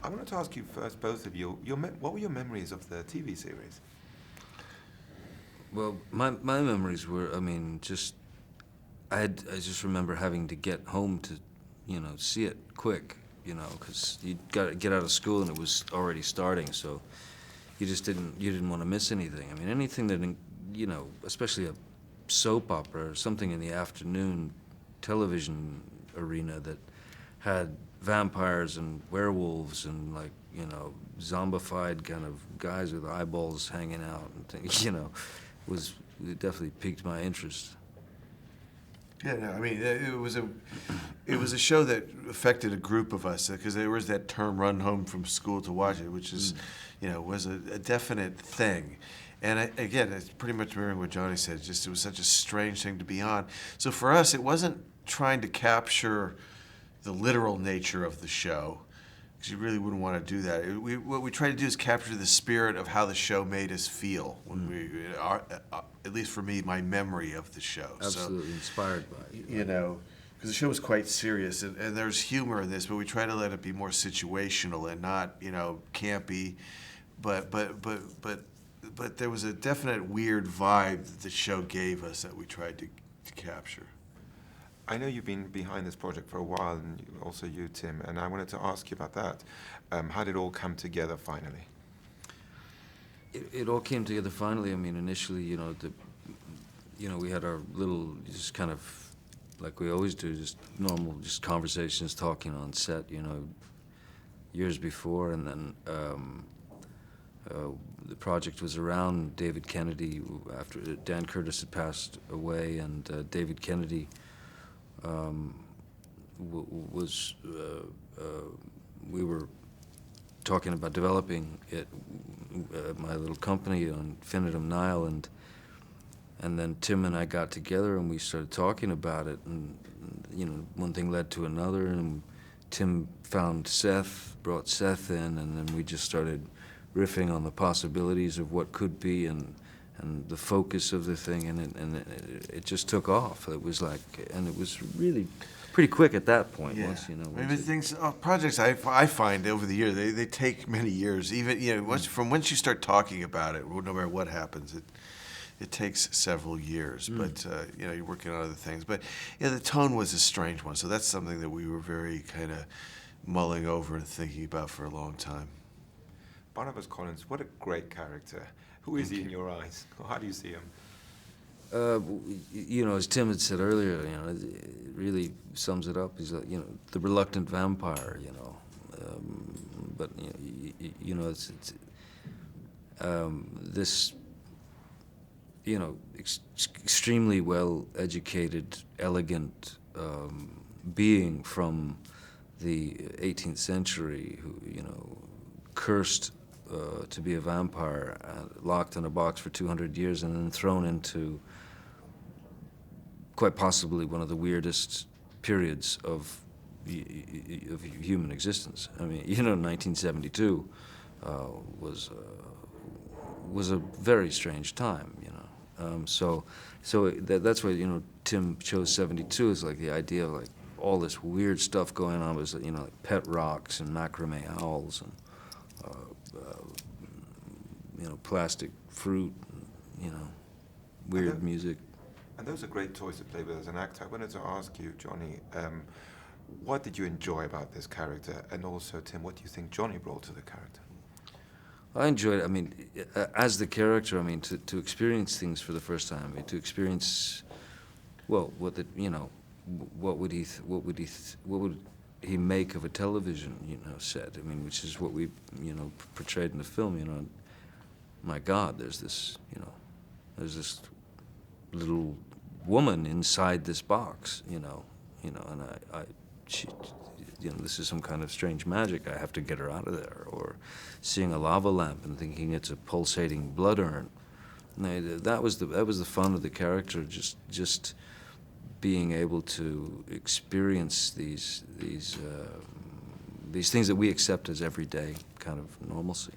I wanted to ask you first, both of you, what were your memories of the TV series? Well, my memories were, I mean, I just remember having to get home to, see it quick, because you got to get out of school and it was already starting, so you didn't want to miss anything. I mean, anything that, especially a soap opera or something in the afternoon television arena that had vampires and werewolves and zombified kind of guys with eyeballs hanging out and things, it definitely piqued my interest. Yeah, no, I mean, it was a show that affected a group of us because there was that term "run home from school to watch it," which is, was a definite thing. And again, it's pretty much mirroring what Johnny said. Just it was such a strange thing to be on. So for us, it wasn't trying to capture the literal nature of the show, because you really wouldn't want to do that. What we tried to do is capture the spirit of how the show made us feel when at least for me, my memory of the show. Absolutely inspired by it. Because the show was quite serious, and there's humor in this, but we try to let it be more situational and not, campy. But there was a definite weird vibe that the show gave us that we tried to capture. I know you've been behind this project for a while, and also you, Tim, and I wanted to ask you about that. How did it all come together finally? It all came together finally. I mean, initially, we had our little, just kind of, like we always do, just normal, just conversations, talking on set, years before, and then the project was around David Kennedy after Dan Curtis had passed away, and David Kennedy we were talking about developing it, my little company on Infinitum Nile, and then Tim and I got together and we started talking about it, and one thing led to another, and Tim found Seth, brought Seth in, and then we just started riffing on the possibilities of what could be and the focus of the thing, and it just took off. It was and it was really pretty quick at that point. Yeah. Once, projects I find over the years, they take many years. Even once you start talking about it, no matter what happens, it takes several years. But you're working on other things. But the tone was a strange one, so that's something that we were very kind of mulling over and thinking about for a long time. Barnabas Collins, what a great character. Who is he in your eyes? Or how do you see him? As Tim had said earlier, it really sums it up. He's the reluctant vampire, but it's this, extremely well-educated, elegant being from the 18th century who, cursed to be a vampire, locked in a box for 200 years, and then thrown into quite possibly one of the weirdest periods of human existence. I mean, 1972 was a very strange time, So that's why Tim chose 72 as the idea of all this weird stuff going on was pet rocks and macrame owls and plastic fruit, weird music. And those are great toys to play with as an actor. I wanted to ask you, Johnny, what did you enjoy about this character? And also, Tim, what do you think Johnny brought to the character? I enjoyed it. I mean, as the character, I mean, to experience things for the first time, I mean, to experience, what would he make of a television, set? I mean, which is what we, portrayed in the film. My God, there's this little woman inside this box, and she, this is some kind of strange magic. I have to get her out of there. Or seeing a lava lamp and thinking it's a pulsating blood urn. That was the fun of the character. Just being able to experience these things that we accept as everyday kind of normalcy.